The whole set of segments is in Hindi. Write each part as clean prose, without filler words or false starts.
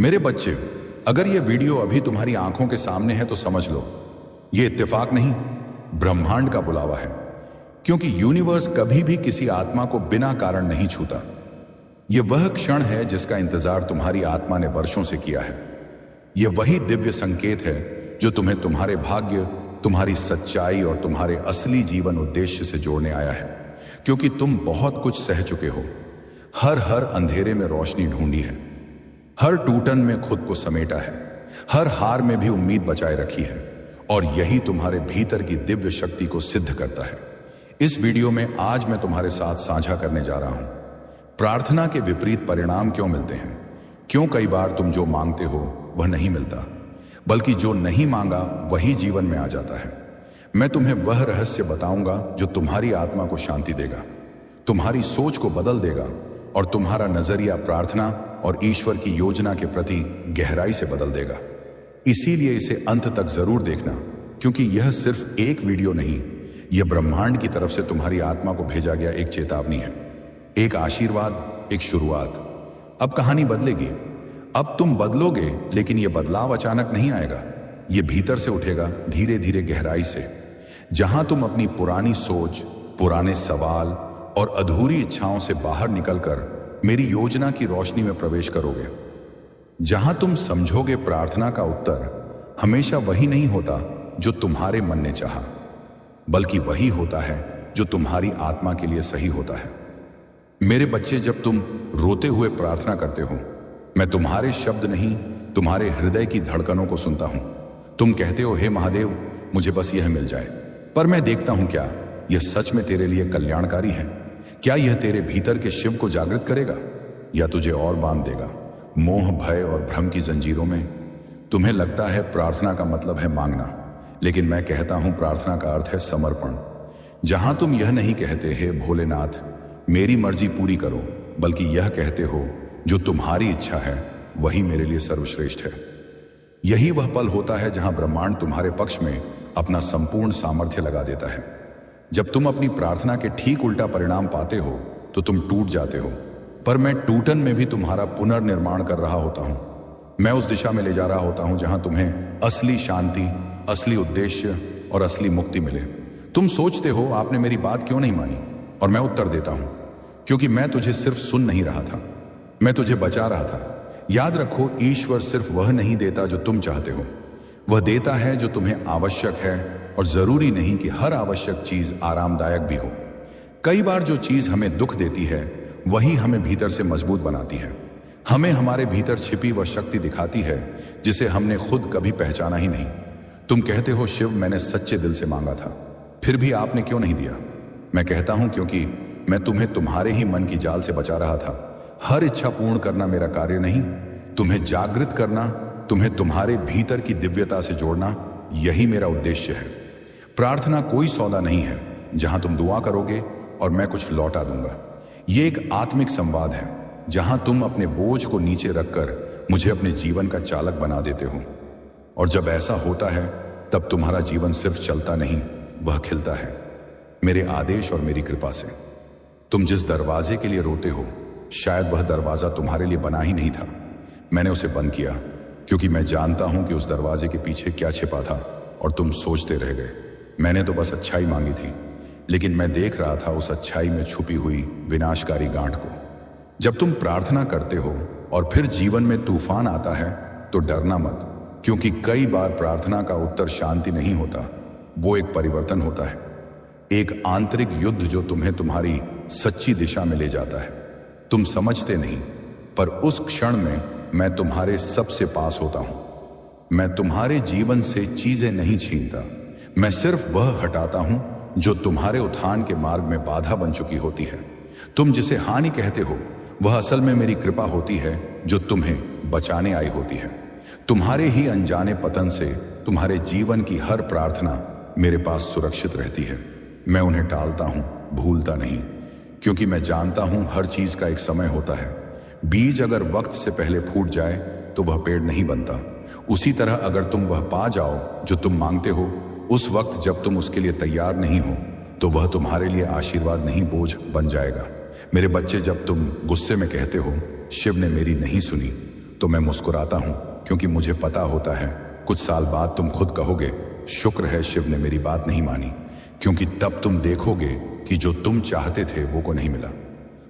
मेरे बच्चे, अगर यह वीडियो अभी तुम्हारी आंखों के सामने है तो समझ लो, यह इत्तेफाक नहीं, ब्रह्मांड का बुलावा है। क्योंकि यूनिवर्स कभी भी किसी आत्मा को बिना कारण नहीं छूता। यह वह क्षण है जिसका इंतजार तुम्हारी आत्मा ने वर्षों से किया है। यह वही दिव्य संकेत है जो तुम्हें तुम्हारे भाग्य, तुम्हारी सच्चाई और तुम्हारे असली जीवन उद्देश्य से जोड़ने आया है। क्योंकि तुम बहुत कुछ सह चुके हो, हर अंधेरे में रोशनी ढूंढी है, हर टूटन में खुद को समेटा है, हर हार में भी उम्मीद बचाए रखी है, और यही तुम्हारे भीतर की दिव्य शक्ति को सिद्ध करता है। इस वीडियो में आज मैं तुम्हारे साथ साझा करने जा रहा हूं, प्रार्थना के विपरीत परिणाम क्यों मिलते हैं। क्यों कई बार तुम जो मांगते हो वह नहीं मिलता, बल्कि जो नहीं मांगा वही जीवन में आ जाता है। मैं तुम्हें वह रहस्य बताऊंगा जो तुम्हारी आत्मा को शांति देगा, तुम्हारी सोच को बदल देगा और तुम्हारा नजरिया प्रार्थना और ईश्वर की योजना के प्रति गहराई से बदल देगा। इसीलिए इसे अंत तक जरूर देखना, क्योंकि यह सिर्फ एक वीडियो नहीं, यह ब्रह्मांड की तरफ से तुम्हारी आत्मा को भेजा गया एक चेतावनी है, एक आशीर्वाद, एक शुरुआत। अब कहानी बदलेगी, अब तुम बदलोगे, लेकिन यह बदलाव अचानक नहीं आएगा। यह भीतर से उठेगा, धीरे धीरे गहराई से। जहां तुम अपनी पुरानी सोच, पुराने सवाल और अधूरी इच्छाओं से बाहर निकलकर मेरी योजना की रोशनी में प्रवेश करोगे। जहां तुम समझोगे प्रार्थना का उत्तर हमेशा वही नहीं होता जो तुम्हारे मन ने चाहा, बल्कि वही होता है जो तुम्हारी आत्मा के लिए सही होता है। मेरे बच्चे, जब तुम रोते हुए प्रार्थना करते हो, मैं तुम्हारे शब्द नहीं, तुम्हारे हृदय की धड़कनों को सुनता हूं। तुम कहते हो, हे महादेव, मुझे बस यह मिल जाए। पर मैं देखता हूं क्या यह सच में तेरे लिए कल्याणकारी है। क्या यह तेरे भीतर के शिव को जागृत करेगा या तुझे और बांध देगा मोह, भय और भ्रम की जंजीरों में। तुम्हें लगता है प्रार्थना का मतलब है मांगना, लेकिन मैं कहता हूं प्रार्थना का अर्थ है समर्पण। जहां तुम यह नहीं कहते, हे भोलेनाथ मेरी मर्जी पूरी करो, बल्कि यह कहते हो, जो तुम्हारी इच्छा है वही मेरे लिए सर्वश्रेष्ठ है। यही वह पल होता है जहां ब्रह्मांड तुम्हारे पक्ष में अपना संपूर्ण सामर्थ्य लगा देता है। जब तुम अपनी प्रार्थना के ठीक उल्टा परिणाम पाते हो तो तुम टूट जाते हो, पर मैं टूटन में भी तुम्हारा पुनर्निर्माण कर रहा होता हूं। मैं उस दिशा में ले जा रहा होता हूं जहां तुम्हें असली शांति, असली उद्देश्य और असली मुक्ति मिले। तुम सोचते हो, आपने मेरी बात क्यों नहीं मानी, और मैं उत्तर देता हूं, क्योंकि मैं तुझे सिर्फ सुन नहीं रहा था, मैं तुझे बचा रहा था। याद रखो, ईश्वर सिर्फ वह नहीं देता जो तुम चाहते हो, वह देता है जो तुम्हें आवश्यक है, और जरूरी नहीं कि हर आवश्यक चीज आरामदायक भी हो। कई बार जो चीज हमें दुख देती है वही हमें भीतर से मजबूत बनाती है, हमें हमारे भीतर छिपी वह शक्ति दिखाती है जिसे हमने खुद कभी पहचाना ही नहीं। तुम कहते हो, शिव मैंने सच्चे दिल से मांगा था, फिर भी आपने क्यों नहीं दिया। मैं कहता हूं, क्योंकि मैं तुम्हें तुम्हारे ही मन की जाल से बचा रहा था। हर इच्छा पूर्ण करना मेरा कार्य नहीं, तुम्हें जागृत करना, तुम्हें तुम्हारे भीतर की दिव्यता से जोड़ना, यही मेरा उद्देश्य है। प्रार्थना कोई सौदा नहीं है जहां तुम दुआ करोगे और मैं कुछ लौटा दूंगा। यह एक आत्मिक संवाद है जहां तुम अपने बोझ को नीचे रखकर मुझे अपने जीवन का चालक बना देते हो। और जब ऐसा होता है तब तुम्हारा जीवन सिर्फ चलता नहीं, वह खिलता है, मेरे आदेश और मेरी कृपा से। तुम जिस दरवाजे के लिए रोते हो, शायद वह दरवाजा तुम्हारे लिए बना ही नहीं था। मैंने उसे बंद किया क्योंकि मैं जानता हूं कि उस दरवाजे के पीछे क्या छिपा था, और तुम सोचते रह गए, मैंने तो बस अच्छाई मांगी थी। लेकिन मैं देख रहा था उस अच्छाई में छुपी हुई विनाशकारी गांठ को। जब तुम प्रार्थना करते हो और फिर जीवन में तूफान आता है तो डरना मत, क्योंकि कई बार प्रार्थना का उत्तर शांति नहीं होता, वो एक परिवर्तन होता है, एक आंतरिक युद्ध जो तुम्हें तुम्हारी सच्ची दिशा में ले जाता है। तुम समझते नहीं, पर उस क्षण में मैं तुम्हारे सबसे पास होता हूं। मैं तुम्हारे जीवन से चीजें नहीं छीनता, मैं सिर्फ वह हटाता हूं जो तुम्हारे उत्थान के मार्ग में बाधा बन चुकी होती है। तुम जिसे हानि कहते हो वह असल में मेरी कृपा होती है जो तुम्हें बचाने आई होती है। तुम्हारे ही अनजाने पतन से तुम्हारे जीवन की हर प्रार्थना मेरे पास सुरक्षित रहती है। मैं उन्हें टालता हूं, भूलता नहीं, क्योंकि मैं जानता हूं हर चीज का एक समय होता है। बीज अगर वक्त से पहले फूट जाए तो वह पेड़ नहीं बनता। उसी तरह अगर तुम वह पा जाओ जो तुम मांगते हो, उस वक्त जब तुम उसके लिए तैयार नहीं हो, तो वह तुम्हारे लिए आशीर्वाद नहीं, बोझ बन जाएगा। मेरे बच्चे, जब तुम गुस्से में कहते हो, शिव ने मेरी नहीं सुनी, तो मैं मुस्कुराता हूं, क्योंकि मुझे पता होता है कुछ साल बाद तुम खुद कहोगे, शुक्र है शिव ने मेरी बात नहीं मानी, क्योंकि तब तुम देखोगे कि जो तुम चाहते थे वो को नहीं मिला,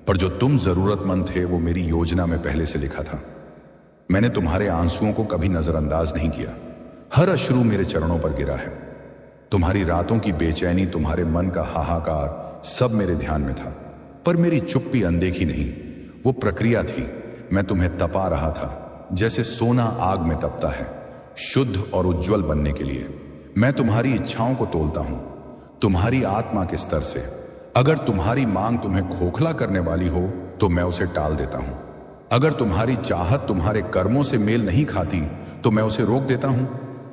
पर जो तुम जरूरतमंद थे वो मेरी योजना में पहले से लिखा था। मैंने तुम्हारे आंसुओं को कभी नजरअंदाज नहीं किया। हर अश्रु मेरे चरणों पर गिरा है। तुम्हारी रातों की बेचैनी, तुम्हारे मन का हाहाकार सब मेरे ध्यान में था, पर मेरी चुप्पी अनदेखी नहीं, वो प्रक्रिया थी। मैं तुम्हें तपा रहा था, जैसे सोना आग में तपता है, शुद्ध और उज्जवल बनने के लिए। मैं तुम्हारी इच्छाओं को तोलता हूं, तुम्हारी आत्मा के स्तर से। अगर तुम्हारी मांग तुम्हें खोखला करने वाली हो तो मैं उसे टाल देता हूं। अगर तुम्हारी चाहत तुम्हारे कर्मों से मेल नहीं खाती तो मैं उसे रोक देता हूं।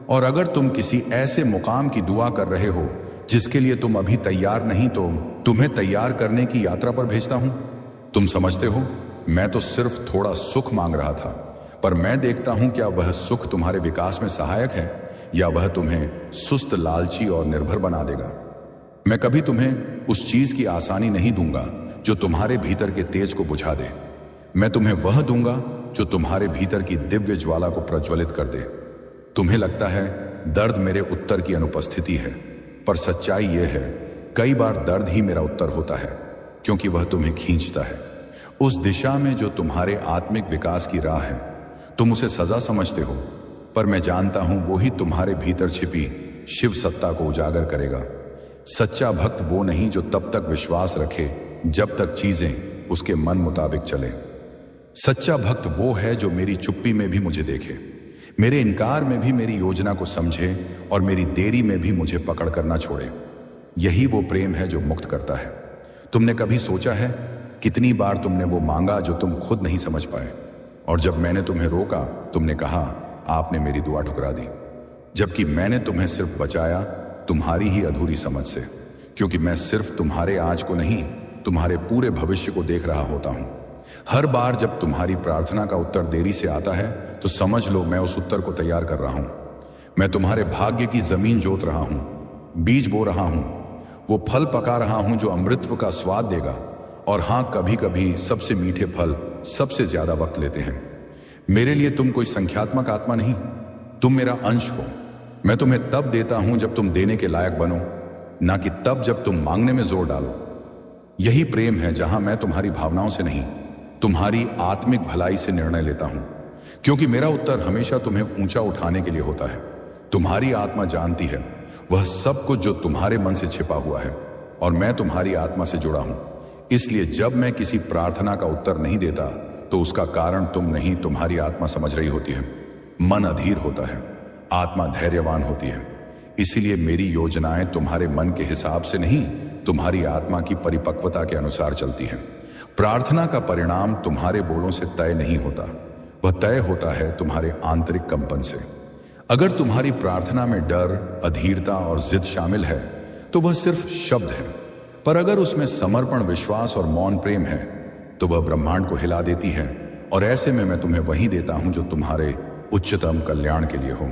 और अगर तुम किसी ऐसे मुकाम की दुआ कर रहे हो जिसके लिए तुम अभी तैयार नहीं, तो तुम्हें तैयार करने की यात्रा पर भेजता हूं। तुम समझते हो मैं तो सिर्फ थोड़ा सुख मांग रहा था, पर मैं देखता हूं क्या वह सुख तुम्हारे विकास में सहायक है या वह तुम्हें सुस्त, लालची और निर्भर बना देगा। मैं कभी तुम्हें उस चीज की आसानी नहीं दूंगा जो तुम्हारे भीतर के तेज को बुझा दे। मैं तुम्हें वह दूंगा जो तुम्हारे भीतर की दिव्य ज्वाला को प्रज्वलित कर दे। तुम्हें लगता है दर्द मेरे उत्तर की अनुपस्थिति है, पर सच्चाई यह है कई बार दर्द ही मेरा उत्तर होता है, क्योंकि वह तुम्हें खींचता है उस दिशा में जो तुम्हारे आत्मिक विकास की राह है। तुम उसे सजा समझते हो, पर मैं जानता हूं वो ही तुम्हारे भीतर छिपी शिव सत्ता को उजागर करेगा। सच्चा भक्त वो नहीं जो तब तक विश्वास रखे जब तक चीजें उसके मन मुताबिक चले। सच्चा भक्त वो है जो मेरी चुप्पी में भी मुझे देखे, मेरे इनकार में भी मेरी योजना को समझे और मेरी देरी में भी मुझे पकड़ कर ना छोड़े। यही वो प्रेम है जो मुक्त करता है। तुमने कभी सोचा है कितनी बार तुमने वो मांगा जो तुम खुद नहीं समझ पाए, और जब मैंने तुम्हें रोका तुमने कहा आपने मेरी दुआ ठुकरा दी, जबकि मैंने तुम्हें सिर्फ बचाया तुम्हारी ही अधूरी समझ से, क्योंकि मैं सिर्फ तुम्हारे आज को नहीं तुम्हारे पूरे भविष्य को देख रहा होता हूं। हर बार जब तुम्हारी प्रार्थना का उत्तर देरी से आता है तो समझ लो मैं उस उत्तर को तैयार कर रहा हूं। मैं तुम्हारे भाग्य की जमीन जोत रहा हूं, बीज बो रहा हूं, वो फल पका रहा हूं जो अमृतत्व का स्वाद देगा। और हां, कभी कभी सबसे मीठे फल सबसे ज्यादा वक्त लेते हैं। मेरे लिए तुम कोई संख्यात्मक आत्मा नहीं, तुम मेरा अंश हो। मैं तुम्हें तब देता हूं जब तुम देने के लायक बनो, ना कि तब जब तुम मांगने में जोर डालो। यही प्रेम है जहां मैं तुम्हारी भावनाओं से नहीं तुम्हारी आत्मिक भलाई से निर्णय लेता हूं, क्योंकि मेरा उत्तर हमेशा तुम्हें ऊंचा उठाने के लिए होता है। तुम्हारी आत्मा जानती है वह सब कुछ जो तुम्हारे मन से छिपा हुआ है, और मैं तुम्हारी आत्मा से जुड़ा हूं। इसलिए जब मैं किसी प्रार्थना का उत्तर नहीं देता तो उसका कारण तुम नहीं तुम्हारी आत्मा समझ रही होती है। मन अधीर होता है, आत्मा धैर्यवान होती है। इसीलिए मेरी योजनाएं तुम्हारे मन के हिसाब से नहीं तुम्हारी आत्मा की परिपक्वता के अनुसार चलती हैं। प्रार्थना का परिणाम तुम्हारे बोलों से तय नहीं होता, वह तय होता है तुम्हारे आंतरिक कंपन से। अगर तुम्हारी प्रार्थना में डर, अधीरता और जिद शामिल है तो वह सिर्फ शब्द है, पर अगर उसमें समर्पण, विश्वास और मौन प्रेम है तो वह ब्रह्मांड को हिला देती है। और ऐसे में मैं तुम्हें वही देता हूं जो तुम्हारे उच्चतम कल्याण के लिए हो।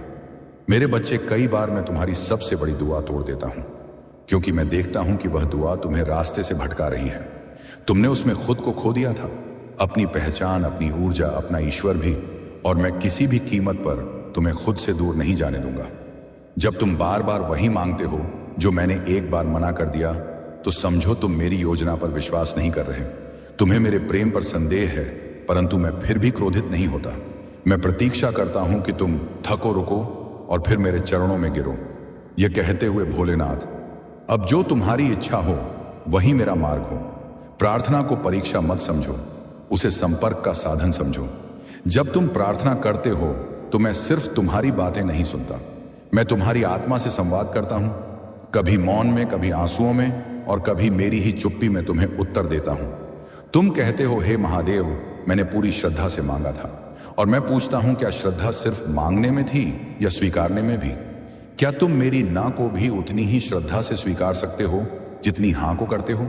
मेरे बच्चे, कई बार मैं तुम्हारी सबसे बड़ी दुआ तोड़ देता हूं, क्योंकि मैं देखता हूं कि वह दुआ तुम्हें रास्ते से भटका रही है। तुमने उसमें खुद को खो दिया था, अपनी पहचान, अपनी ऊर्जा, अपना ईश्वर भी, और मैं किसी भी कीमत पर तुम्हें खुद से दूर नहीं जाने दूंगा। जब तुम बार बार वही मांगते हो जो मैंने एक बार मना कर दिया, तो समझो तुम मेरी योजना पर विश्वास नहीं कर रहे। तुम्हें मेरे प्रेम पर संदेह है, परंतु मैं फिर भी क्रोधित नहीं होता। मैं प्रतीक्षा करता हूं कि तुम थको, रुको और फिर मेरे चरणों में गिरो, यह कहते हुए, भोलेनाथ, अब जो तुम्हारी इच्छा हो वही मेरा मार्ग हो। प्रार्थना को परीक्षा मत समझो, उसे संपर्क का साधन समझो। जब तुम प्रार्थना करते हो तो मैं सिर्फ तुम्हारी बातें नहीं सुनता, मैं तुम्हारी आत्मा से संवाद करता हूं। कभी मौन में, कभी आंसुओं में, और कभी मेरी ही चुप्पी में तुम्हें उत्तर देता हूं। तुम कहते हो, हे महादेव, मैंने पूरी श्रद्धा से मांगा था। और मैं पूछता हूं, क्या श्रद्धा सिर्फ मांगने में थी या स्वीकारने में भी? क्या तुम मेरी ना को भी उतनी ही श्रद्धा से स्वीकार सकते हो जितनी हां को करते हो?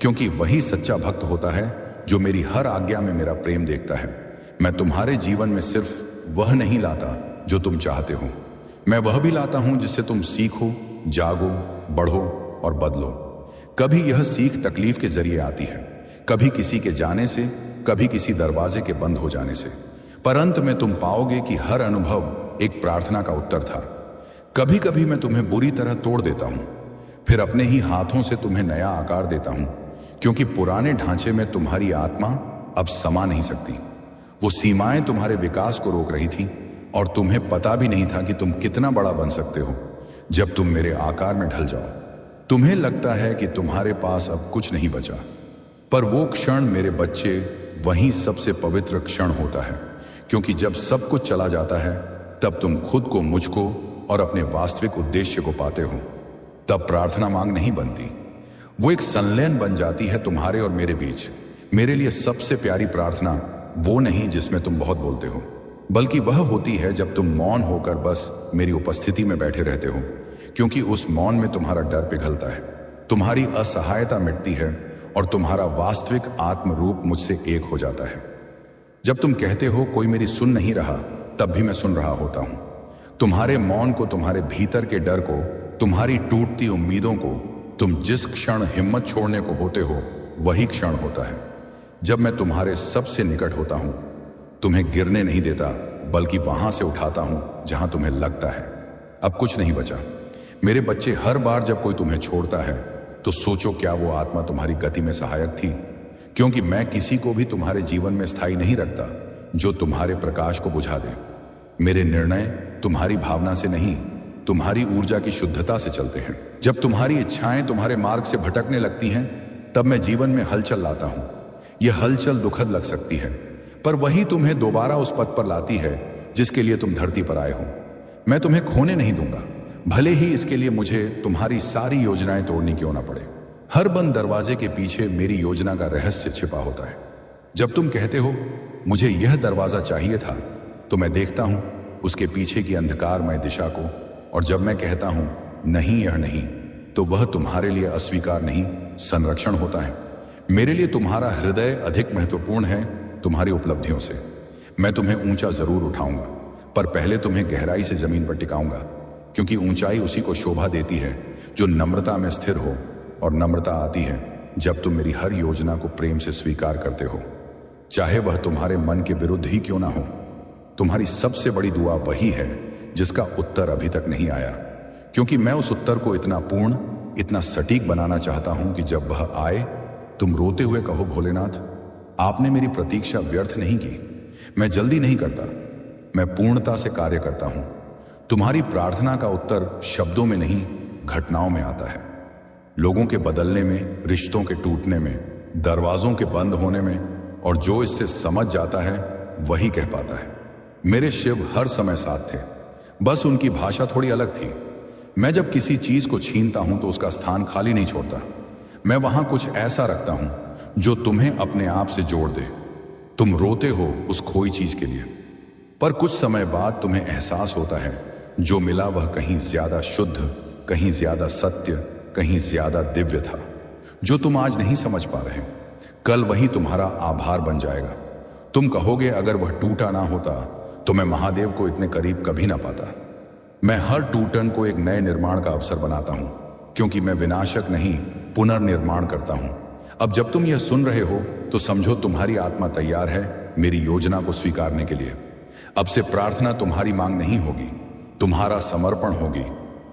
क्योंकि वही सच्चा भक्त होता है जो मेरी हर आज्ञा में मेरा प्रेम देखता है। मैं तुम्हारे जीवन में सिर्फ वह नहीं लाता जो तुम चाहते हो, मैं वह भी लाता हूं जिससे तुम सीखो, जागो, बढ़ो और बदलो। कभी यह सीख तकलीफ के जरिए आती है, कभी किसी के जाने से, कभी किसी दरवाजे के बंद हो जाने से, पर अंत में तुम पाओगे कि हर अनुभव एक प्रार्थना का उत्तर था। कभी कभी मैं तुम्हें बुरी तरह तोड़ देता हूं, फिर अपने ही हाथों से तुम्हें नया आकार देता हूं, क्योंकि पुराने ढांचे में तुम्हारी आत्मा अब समा नहीं सकती। वो सीमाएं तुम्हारे विकास को रोक रही थी और तुम्हें पता भी नहीं था कि तुम कितना बड़ा बन सकते हो जब तुम मेरे आकार में ढल जाओ। तुम्हें लगता है कि तुम्हारे पास अब कुछ नहीं बचा, पर वो क्षण मेरे बच्चे वही सबसे पवित्र क्षण होता है, क्योंकि जब सब कुछ चला जाता है तब तुम खुद को, मुझको और अपने वास्तविक उद्देश्य को पाते हो। तब प्रार्थना मांग नहीं बनती, वो एक संलयन बन जाती है तुम्हारे और मेरे बीच। मेरे लिए सबसे प्यारी प्रार्थना वो नहीं जिसमें तुम बहुत बोलते हो, बल्कि वह होती है जब तुम मौन होकर बस मेरी उपस्थिति में बैठे रहते हो, क्योंकि उस मौन में तुम्हारा डर पिघलता है, तुम्हारी असहायता मिटती है और तुम्हारा वास्तविक आत्म रूप मुझसे एक हो जाता है। जब तुम कहते हो कोई मेरी सुन नहीं रहा, तब भी मैं सुन रहा होता हूं। तुम्हारे मौन को, तुम्हारे भीतर के डर को, तुम्हारी टूटती उम्मीदों को, तुम जिस क्षण हिम्मत छोड़ने को होते हो वही क्षण होता है जब मैं तुम्हारे सबसे निकट होता हूं। तुम्हें गिरने नहीं देता, बल्कि वहां से उठाता हूं जहां तुम्हें लगता है अब कुछ नहीं बचा। मेरे बच्चे, हर बार जब कोई तुम्हें छोड़ता है तो सोचो क्या वो आत्मा तुम्हारी गति में सहायक थी, क्योंकि मैं किसी को भी तुम्हारे जीवन में स्थायी नहीं रखता जो तुम्हारे प्रकाश को बुझा दे। मेरे निर्णय तुम्हारी भावना से नहीं, तुम्हारी ऊर्जा की शुद्धता से चलते हैं। जब तुम्हारी इच्छाएं तुम्हारे मार्ग से भटकने लगती हैं, तब मैं जीवन में हलचल लाता हूं। यह हलचल दुखद लग सकती है, पर वही तुम्हें दोबारा उस पथ पर लाती है जिसके लिए तुम धरती पर आए हो। मैं तुम्हें खोने नहीं दूंगा, भले ही इसके लिए मुझे तुम्हारी सारी योजनाएं तोड़नी क्यों ना पड़े। हर बंद दरवाजे के पीछे मेरी योजना का रहस्य छिपा होता है। जब तुम कहते हो मुझे यह दरवाजा चाहिए था, तो मैं देखता हूं उसके पीछे की अंधकारमय दिशा को, और जब मैं कहता हूं नहीं, यह नहीं, तो वह तुम्हारे लिए अस्वीकार नहीं, संरक्षण होता है। मेरे लिए तुम्हारा हृदय अधिक महत्वपूर्ण है तुम्हारी उपलब्धियों से। मैं तुम्हें ऊंचा जरूर उठाऊंगा, पर पहले तुम्हें गहराई से जमीन पर टिकाऊंगा, क्योंकि ऊंचाई उसी को शोभा देती है जो नम्रता में स्थिर हो, और नम्रता आती है जब तुम मेरी हर योजना को प्रेम से स्वीकार करते हो, चाहे वह तुम्हारे मन के विरुद्ध ही क्यों ना हो। तुम्हारी सबसे बड़ी दुआ वही है जिसका उत्तर अभी तक नहीं आया, क्योंकि मैं उस उत्तर को इतना पूर्ण, इतना सटीक बनाना चाहता हूं कि जब वह आए तुम रोते हुए कहो, भोलेनाथ आपने मेरी प्रतीक्षा व्यर्थ नहीं की। मैं जल्दी नहीं करता, मैं पूर्णता से कार्य करता हूं। तुम्हारी प्रार्थना का उत्तर शब्दों में नहीं, घटनाओं में आता है। लोगों के बदलने में, रिश्तों के टूटने में, दरवाजों के बंद होने में, और जो इससे समझ जाता है वही कह पाता है। मेरे शिव हर समय साथ थे, बस उनकी भाषा थोड़ी अलग थी। मैं जब किसी चीज को छीनता हूं तो उसका स्थान खाली नहीं छोड़ता। मैं वहां कुछ ऐसा रखता हूं जो तुम्हें अपने आप से जोड़ दे। तुम रोते हो उस खोई चीज के लिए, पर कुछ समय बाद तुम्हें एहसास होता है जो मिला वह कहीं ज्यादा शुद्ध, कहीं ज्यादा सत्य, कहीं ज्यादा दिव्य था, जो तुम आज नहीं समझ पा रहे। कल वही तुम्हारा आभार बन जाएगा। तुम कहोगे अगर वह टूटा ना होता तो मैं महादेव को इतने करीब कभी ना पाता। मैं हर टूटन को एक नए निर्माण का अवसर बनाता हूं, क्योंकि मैं विनाशक नहीं, पुनर्निर्माण करता हूं। अब जब तुम यह सुन रहे हो तो समझो तुम्हारी आत्मा तैयार है मेरी योजना को स्वीकारने के लिए। अब से प्रार्थना तुम्हारी मांग नहीं होगी, तुम्हारा समर्पण होगी।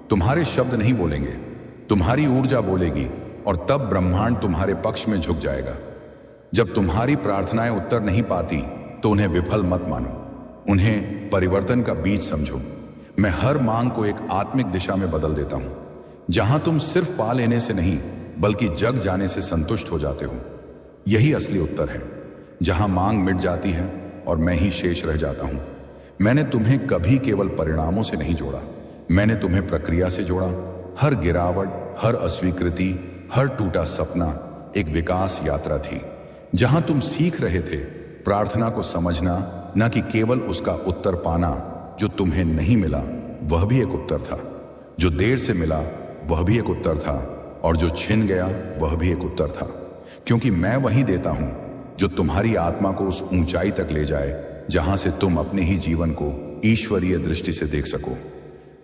तुम्हारे शब्द नहीं बोलेंगे, तुम्हारी ऊर्जा बोलेगी, और तब ब्रह्मांड तुम्हारे पक्ष में झुक जाएगा। जब तुम्हारी प्रार्थनाएं उत्तर नहीं पाती तो उन्हें विफल मत मानो, उन्हें परिवर्तन का बीज समझो। मैं हर मांग को एक आत्मिक दिशा में बदल देता हूं, जहां तुम सिर्फ पा लेने से नहीं बल्कि जग जाने से संतुष्ट हो जाते हो। यही असली उत्तर है, जहां मांग मिट जाती है और मैं ही शेष रह जाता हूं। मैंने तुम्हें कभी केवल परिणामों से नहीं जोड़ा, मैंने तुम्हें प्रक्रिया से जोड़ा। हर गिरावट, हर अस्वीकृति, हर टूटा सपना एक विकास यात्रा थी, जहां तुम सीख रहे थे प्रार्थना को समझना, न कि केवल उसका उत्तर पाना। जो तुम्हें नहीं मिला वह भी एक उत्तर था, जो देर से मिला वह भी एक उत्तर था, और जो छिन गया वह भी एक उत्तर था, क्योंकि मैं वही देता हूं जो तुम्हारी आत्मा को उस ऊंचाई तक ले जाए जहां से तुम अपने ही जीवन को ईश्वरीय दृष्टि से देख सको।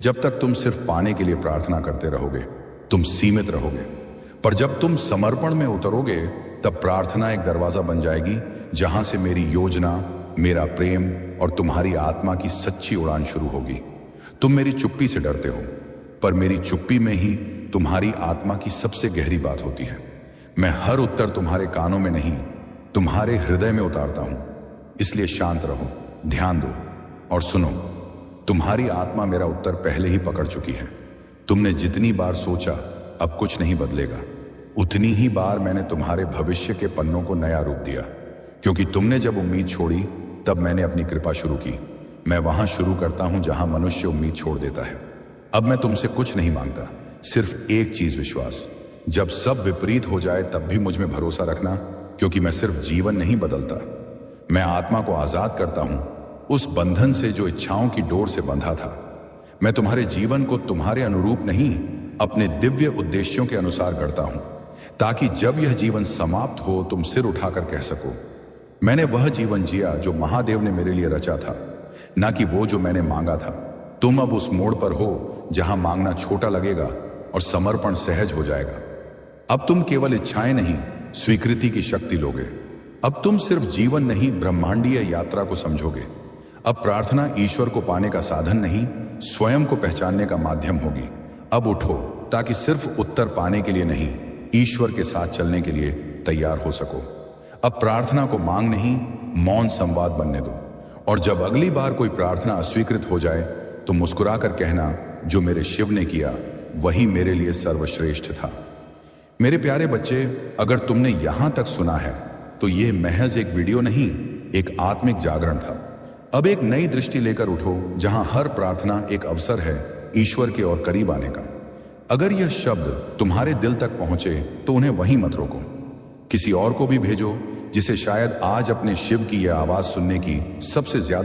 जब तक तुम सिर्फ पाने के लिए प्रार्थना करते रहोगे तुम सीमित रहोगे, पर जब तुम समर्पण में उतरोगे तब प्रार्थना एक दरवाजा बन जाएगी जहां से मेरी योजना, मेरा प्रेम और तुम्हारी आत्मा की सच्ची उड़ान शुरू होगी। तुम मेरी चुप्पी से डरते हो, पर मेरी चुप्पी में ही तुम्हारी आत्मा की सबसे गहरी बात होती है। मैं हर उत्तर तुम्हारे कानों में नहीं, तुम्हारे हृदय में उतारता हूं। इसलिए शांत रहो, ध्यान दो और सुनो। तुम्हारी आत्मा मेरा उत्तर पहले ही पकड़ चुकी है। तुमने जितनी बार सोचा अब कुछ नहीं बदलेगा, उतनी ही बार मैंने तुम्हारे भविष्य के पन्नों को नया रूप दिया। क्योंकि तुमने जब उम्मीद छोड़ी तब मैंने अपनी कृपा शुरू की। मैं वहां शुरू करता हूं जहां मनुष्य उम्मीद छोड़ देता है। अब मैं तुमसे कुछ नहीं मांगता, सिर्फ एक चीज, विश्वास। जब सब विपरीत हो जाए तब भी मुझ में भरोसा रखना, क्योंकि मैं सिर्फ जीवन नहीं बदलता, मैं आत्मा को आजाद करता हूं उस बंधन से जो इच्छाओं की डोर से बंधा था। मैं तुम्हारे जीवन को तुम्हारे अनुरूप नहीं, अपने दिव्य उद्देश्यों के अनुसार गढ़ता हूं, ताकि जब यह जीवन समाप्त हो तुम सिर उठाकर कह सको, मैंने वह जीवन जिया जो महादेव ने मेरे लिए रचा था, ना कि वो जो मैंने मांगा था। तुम अब उस मोड़ पर हो जहां मांगना छोटा लगेगा और समर्पण सहज हो जाएगा। अब तुम केवल इच्छाएं नहीं, स्वीकृति की शक्ति लोगे। अब तुम सिर्फ जीवन नहीं, ब्रह्मांडीय यात्रा को समझोगे। अब प्रार्थना ईश्वर को पाने का साधन नहीं, स्वयं को पहचानने का माध्यम होगी। अब उठो ताकि सिर्फ उत्तर पाने के लिए नहीं, ईश्वर के साथ चलने के लिए तैयार हो सको। अब प्रार्थना को मांग नहीं, मौन संवाद बनने दो। और जब अगली बार कोई प्रार्थना अस्वीकृत हो जाए तो मुस्कुराकर कहना, जो मेरे शिव ने किया वही मेरे लिए सर्वश्रेष्ठ था। मेरे प्यारे बच्चे, अगर तुमने यहां तक सुना है तो यह महज एक वीडियो नहीं, एक आत्मिक जागरण था। अब एक नई दृष्टि लेकर उठो जहां हर प्रार्थना एक अवसर है ईश्वर के और करीब आने का। अगर यह शब्द तुम्हारे दिल तक पहुंचे तो उन्हें वहीं मत रोको, किसी और को भी भेजो जिसे शायद आज अपने शिव की यह आवाज सुनने की सबसे ज्यादा